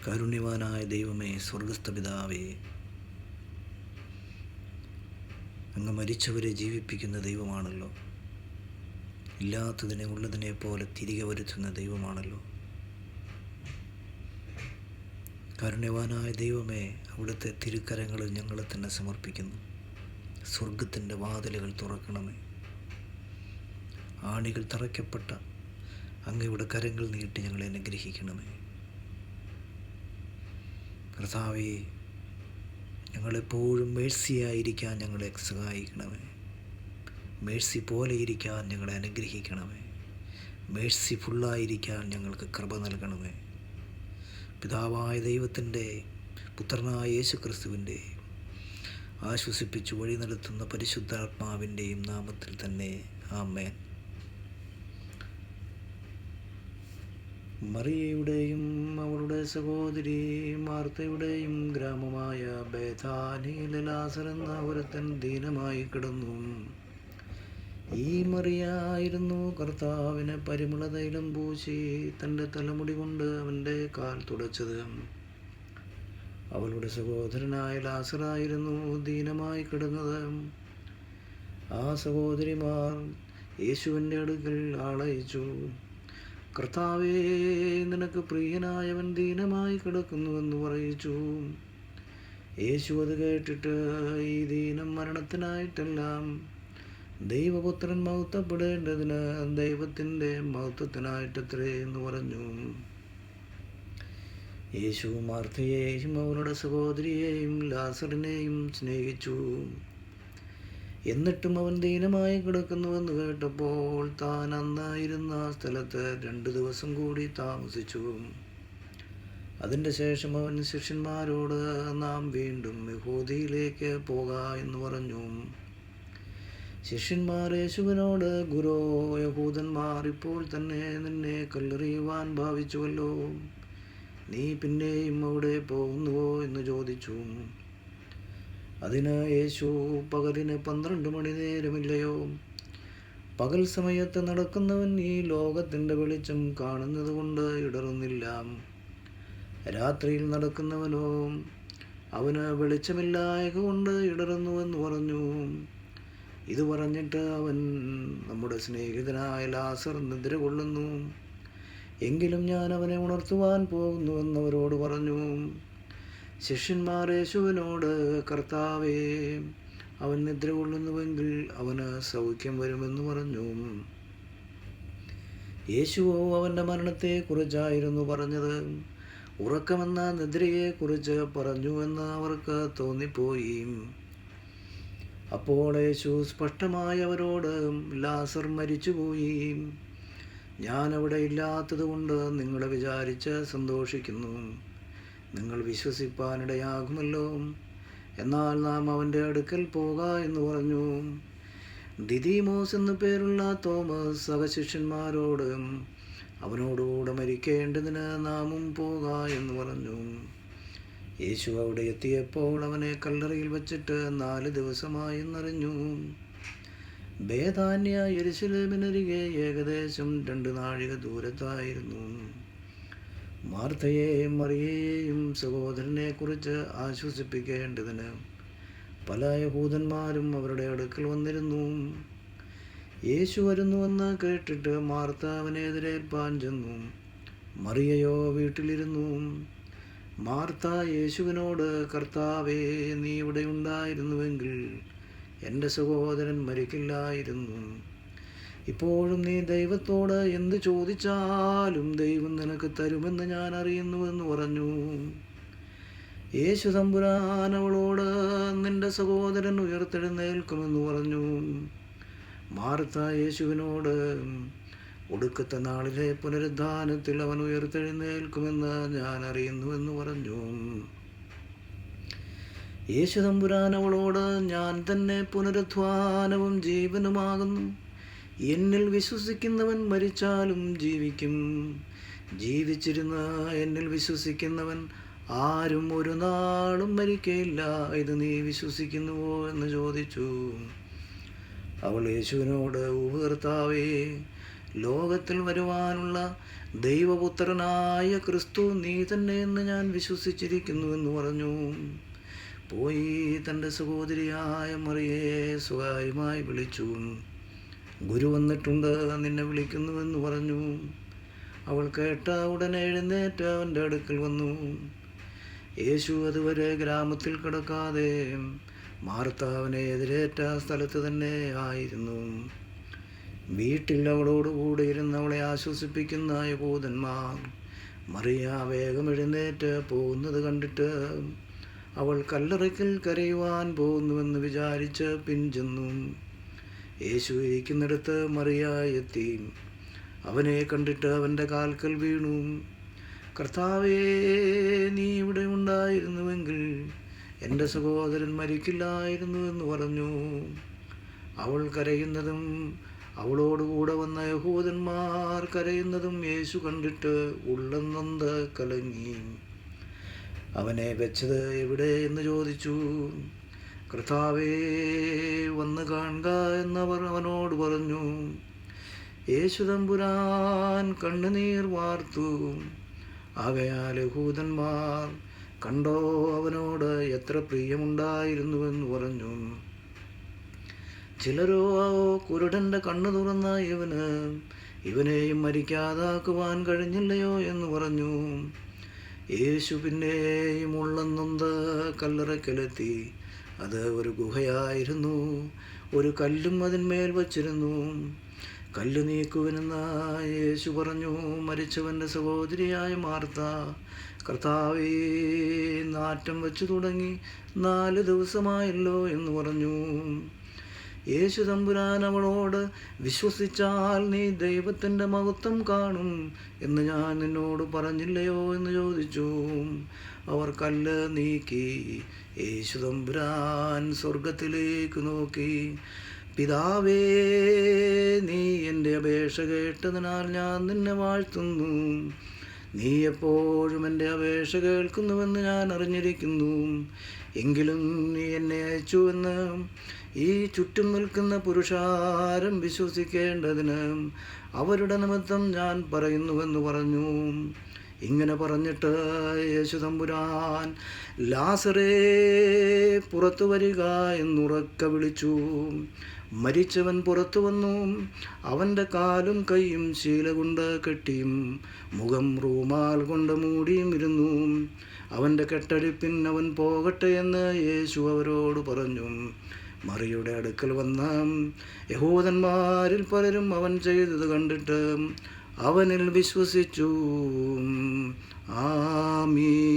കാരുണ്യവാനായ ദൈവമേ, സ്വർഗസ്ഥ പിതാവേ, അങ്ങ് മരിച്ചവരെ ജീവിപ്പിക്കുന്ന ദൈവമാണല്ലോ. ഇല്ലാത്തതിനെ ഉള്ളതിനെ പോലെ തിരികെ വരുത്തുന്ന ദൈവമാണല്ലോ. കാരുണ്യവാനായ ദൈവമേ, അവിടുത്തെ തിരുക്കരങ്ങളിൽ ഞങ്ങളെ തന്നെ സമർപ്പിക്കുന്നു. സ്വർഗത്തിൻ്റെ വാതിലുകൾ തുറക്കണമേ. ആണികൾ തറയ്ക്കപ്പെട്ട അങ്ങയുടെ കരങ്ങൾ നീട്ടി ഞങ്ങളെ അനുഗ്രഹിക്കണമേ. കർത്താവേ, ഞങ്ങളെപ്പോഴും മേഴ്സിയായിരിക്കാൻ ഞങ്ങളെ സഹായിക്കണമേ. മേഴ്സി പോലെ ഇരിക്കാൻ ഞങ്ങളെ അനുഗ്രഹിക്കണമേ. മേഴ്സി ഫുള്ളായിരിക്കാൻ ഞങ്ങൾക്ക് കൃപ നൽകണമേ. പിതാവായ ദൈവത്തിൻ്റെ പുത്രനായ യേശുക്രിസ്തുവിൻ്റെ ആശ്വസിപ്പിച്ച് വഴി നടത്തുന്ന പരിശുദ്ധാത്മാവിൻ്റെയും നാമത്തിൽ തന്നെ ആമേൻ. മറിയയുടെയും അവളുടെ സഹോദരി മാർത്തയുടെയും ഗ്രാമമായ ബേഥാനിയിൽ ലാസർ എന്ന ഒരുത്തൻ ദീനമായി കിടന്നു. ഈ മറിയായിരുന്നു കർത്താവിനെ പരിമള തൈലം പൂശി തൻ്റെ തലമുടി കൊണ്ട് അവൻ്റെ കാൽ തുടച്ചത്. അവളുടെ സഹോദരനായ ലാസറായിരുന്നു ദീനമായി കിടന്നത്. ആ സഹോദരിമാർ യേശുവിൻ്റെ അടുക്കൽ ആളയച്ചു. കർത്താവേ, നിനക്ക് പ്രിയനായവൻ ദീനമായി കിടക്കുന്നുവെന്ന് പറയിച്ചു. യേശു അത് കേട്ടിട്ട്, ഈ ദീനം മരണത്തിനായിട്ടല്ല, ദൈവപുത്രൻ മഹത്വപ്പെടേണ്ടതിന് ദൈവത്തിൻ്റെ മഹത്വത്തിനായിട്ടത്രേ എന്ന് പറഞ്ഞു. യേശു മാർത്തയെയും അവളുടെ സഹോദരിയെയും ലാസറിനെയും സ്നേഹിച്ചു. എന്നിട്ടും അവൻ ദീനമായി കിടക്കുന്നുവെന്ന് കേട്ടപ്പോൾ താൻ അന്നായിരുന്ന സ്ഥലത്ത് 2 ദിവസം കൂടി താമസിച്ചു. അതിൻ്റെ ശേഷം അവൻ ശിഷ്യന്മാരോട്, നാം വീണ്ടും യഹൂദയിലേക്ക് പോകാ എന്ന് പറഞ്ഞു. ശിഷ്യന്മാർ യേശുവിനോട്, ഗുരോ, യഹൂദന്മാർ ഇപ്പോൾ തന്നെ നിന്നെ കല്ലെറിയുവാൻ ഭാവിച്ചുവല്ലോ, നീ പിന്നെയും അവിടെ പോകുന്നുവോ എന്ന് ചോദിച്ചു. അതിന് യേശു, പകലിന് 12 മണി നേരമില്ലയോ? പകൽ സമയത്ത് നടക്കുന്നവൻ ഈ ലോകത്തിൻ്റെ വെളിച്ചം കാണുന്നത് കൊണ്ട് ഇടറുന്നില്ല. രാത്രിയിൽ നടക്കുന്നവനോ അവന് വെളിച്ചമില്ലായക കൊണ്ട് ഇടറുന്നുവെന്ന് പറഞ്ഞു. ഇത് പറഞ്ഞിട്ട് അവൻ, നമ്മുടെ സ്നേഹിതനായ ലാസർ നിദ്ര കൊള്ളുന്നു, എങ്കിലും ഞാൻ അവനെ ഉണർത്തുവാൻ പോകുന്നുവെന്നവരോട് പറഞ്ഞു. ശിഷ്യന്മാർ യേശുവിനോട്, കർത്താവേ, അവൻ നിദ്ര കൊള്ളുന്നുവെങ്കിൽ അവന് സൗഖ്യം വരുമെന്ന് പറഞ്ഞു. യേശുവോ അവൻ്റെ മരണത്തെക്കുറിച്ചായിരുന്നു പറഞ്ഞത്, ഉറക്കമെന്ന നിദ്രയെക്കുറിച്ച് പറഞ്ഞുവെന്ന് അവർക്ക് തോന്നിപ്പോയി. അപ്പോൾ യേശു സ്പഷ്ടമായി അവരോട്, ലാസർ മരിച്ചുപോയി. ഞാൻ അവിടെ ഇല്ലാത്തത് കൊണ്ട് നിങ്ങൾ വിചാരിച്ച് സന്തോഷിക്കുന്നു. നിങ്ങൾ വിശ്വസിപ്പാനിടയാകുമല്ലോ. എന്നാൽ നാം അവൻ്റെ അടുക്കൽ പോക എന്ന് പറഞ്ഞു. ദിദിമോസ് എന്നു പേരുള്ള തോമസ് സഹശിഷ്യന്മാരോട്, അവനോടുകൂടെ മരിക്കേണ്ടതിന് നാമും പോക എന്ന് പറഞ്ഞു. യേശു അവിടെ എത്തിയപ്പോൾ അവനെ കല്ലറയിൽ വച്ചിട്ട് 4 ദിവസമായി എന്നറിഞ്ഞു. ബേഥാന്യ യെരുശലേമിനരികെ ഏകദേശം 2 നാഴിക ദൂരത്തായിരുന്നു. മാർത്തയെയും മറിയയെയും സഹോദരനെക്കുറിച്ച് ആശ്വസിപ്പിക്കേണ്ടതിന് പല യഹൂദന്മാരും അവരുടെ അടുക്കൽ വന്നിരുന്നു. യേശു വരുന്നുവെന്ന് കേട്ടിട്ട് മാർത്ത അവനെ എതിരേൽപ്പാൻ ചെന്നു. മറിയയോ വീട്ടിലിരുന്നു. മാർത്ത യേശുവിനോട്, കർത്താവേ, നീ ഇവിടെ ഉണ്ടായിരുന്നുവെങ്കിൽ എൻ്റെ സഹോദരൻ മരിക്കില്ലായിരുന്നു. ഇപ്പോഴും നീ ദൈവത്തോട് എന്ത് ചോദിച്ചാലും ദൈവം നിനക്ക് തരുമെന്ന് ഞാൻ അറിയുന്നുവെന്ന് പറഞ്ഞു. യേശു തമ്പുരാൻ അവളോട്, നിന്റെ സഹോദരൻ ഉയർത്തെഴുന്നേൽക്കുമെന്ന് പറഞ്ഞു. മാർത്ത യേശുവിനോട്, ഒടുക്കത്തെ നാളിലെ പുനരുദ്ധാനത്തിൽ അവൻ ഉയർത്തെഴുന്നേൽക്കുമെന്ന് ഞാൻ അറിയുന്നുവെന്ന് പറഞ്ഞു. യേശു തമ്പുരാൻ അവളോട്, ഞാൻ തന്നെ പുനരുദ്ധാനവും ജീവനുമാകുന്നു. എന്നിൽ വിശ്വസിക്കുന്നവൻ മരിച്ചാലും ജീവിക്കും. ജീവിച്ചിരുന്ന എന്നിൽ വിശ്വസിക്കുന്നവൻ ആരും ഒരു നാളും മരിക്കയില്ല. ഇത് നീ വിശ്വസിക്കുന്നുവോ എന്ന് ചോദിച്ചു. അവൾ യേശുവിനോട്, കർത്താവേ, ലോകത്തിൽ വരുവാനുള്ള ദൈവപുത്രനായ ക്രിസ്തു നീ തന്നെ എന്ന് ഞാൻ വിശ്വസിച്ചിരിക്കുന്നുവെന്ന് പറഞ്ഞു. പോയി തൻ്റെ സഹോദരിയായ മറിയയെ സ്വകാര്യമായി വിളിച്ചു. ഗുരു വന്നിട്ടുണ്ട്, നിന്നെ വിളിക്കുന്നുവെന്ന് പറഞ്ഞു. അവൾ കേട്ട ഉടനെ എഴുന്നേറ്റ് അവൻ്റെ അടുക്കൽ വന്നു. യേശു അതുവരെ ഗ്രാമത്തിൽ കിടക്കാതെ മാർത്ത അവനെ എതിരേറ്റ സ്ഥലത്ത് തന്നെ ആയിരുന്നു. വീട്ടിൽ അവളോട് കൂടെ ഇരുന്ന് അവളെ ആശ്വസിപ്പിക്കുന്ന യഹൂദന്മാർ മറിയ വേഗം എഴുന്നേറ്റ് പോകുന്നത് കണ്ടിട്ട് അവൾ കല്ലറയ്ക്കൽ കരയുവാൻ പോകുന്നുവെന്ന് വിചാരിച്ച് പിൻചെന്നു. യേശു ഇരിക്കുന്നിടത്ത് മറിയ എത്തി. അവനെ കണ്ടിട്ട് അവൻ്റെ കാൽക്കൽ വീണു. കർത്താവേ, നീ ഇവിടെ ഉണ്ടായിരുന്നുവെങ്കിൽ എൻ്റെ സഹോദരൻ മരിക്കില്ലായിരുന്നു എന്ന് പറഞ്ഞു. അവൾ കരയുന്നതും അവളോടുകൂടെ വന്ന യഹൂദന്മാർ കരയുന്നതും യേശു കണ്ടിട്ട് ഉള്ളം നൊന്ത് കലങ്ങി. അവനെ വെച്ചത് എവിടെ എന്ന് ചോദിച്ചു. കർത്താവേ, വന്ന് കാണുക എന്നവർ അവനോട് പറഞ്ഞു. യേശു തമ്പുരാൻ കണ്ണുനീർ വാർത്തു. ആകയാൽ യഹൂദന്മാർ, കണ്ടോ അവനോട് എത്ര പ്രിയമുണ്ടായിരുന്നുവെന്ന് പറഞ്ഞു. ചിലരോ കുരുടൻ്റെ കണ്ണു തുറന്ന ഇവനെയും മരിക്കാതാക്കുവാൻ കഴിഞ്ഞില്ലയോ എന്ന് പറഞ്ഞു. യേശു പിന്നെയും ഉള്ളം നൊന്ത് കല്ലറയ്ക്കലെത്തി. അത് ഒരു ഗുഹയായിരുന്നു. ഒരു കല്ലും അതിന്മേൽ വച്ചിരുന്നു. കല്ല് നീക്കുവനെന്ന് യേശു പറഞ്ഞു. മരിച്ചവൻ്റെ സഹോദരിയായ മാർത്ത, കർത്താവേ, നാറ്റം വച്ചു തുടങ്ങി 4 ദിവസമായല്ലോ എന്ന് പറഞ്ഞു. യേശു തമ്പുരാൻ അവളോട്, വിശ്വസിച്ചാൽ നീ ദൈവത്തിൻ്റെ മഹത്വം കാണും എന്ന് ഞാൻ നിന്നോട് പറഞ്ഞില്ലയോ എന്ന് ചോദിച്ചു. അവർ കല്ല് നീക്കി. യേശു തമ്പുരാൻ സ്വർഗത്തിലേക്ക് നോക്കി, പിതാവേ, നീ എൻ്റെ അപേക്ഷ കേട്ടതിനാൽ ഞാൻ നിന്നെ വാഴ്ത്തുന്നു. നീ എപ്പോഴും എൻ്റെ അപേക്ഷ കേൾക്കുന്നുവെന്ന് ഞാൻ അറിഞ്ഞിരിക്കുന്നു. എങ്കിലും നീ എന്നെ അയച്ചുവെന്ന് ഈ ചുറ്റും നിൽക്കുന്ന പുരുഷാരം വിശ്വസിക്കേണ്ടതിന് അവരുടെ നിമിത്തം ഞാൻ പറയുന്നുവെന്ന് പറഞ്ഞു. ഇങ്ങനെ പറഞ്ഞിട്ട് യേശു തമ്പുരാൻ, ലാസറേ, പുറത്തു വരിക എന്നുറക്കെ വിളിച്ചു. മരിച്ചവൻ പുറത്തു വന്നു. അവൻ്റെ കാലും കൈയും ശീല കൊണ്ട് കെട്ടിയും മുഖം റൂമാൽ കൊണ്ട് മൂടിയും ഇരുന്നു. അവൻ്റെ കെട്ടഴിപ്പിൻ അവൻ പോകട്ടെ എന്ന് യേശു അവരോട് പറഞ്ഞു. മറിയുടെ അടുക്കൽ വന്ന യഹൂദന്മാരിൽ പലരും അവൻ ചെയ്തത് കണ്ടിട്ട് അവനിൽ വിശ്വസിച്ചു. ആമീൻ.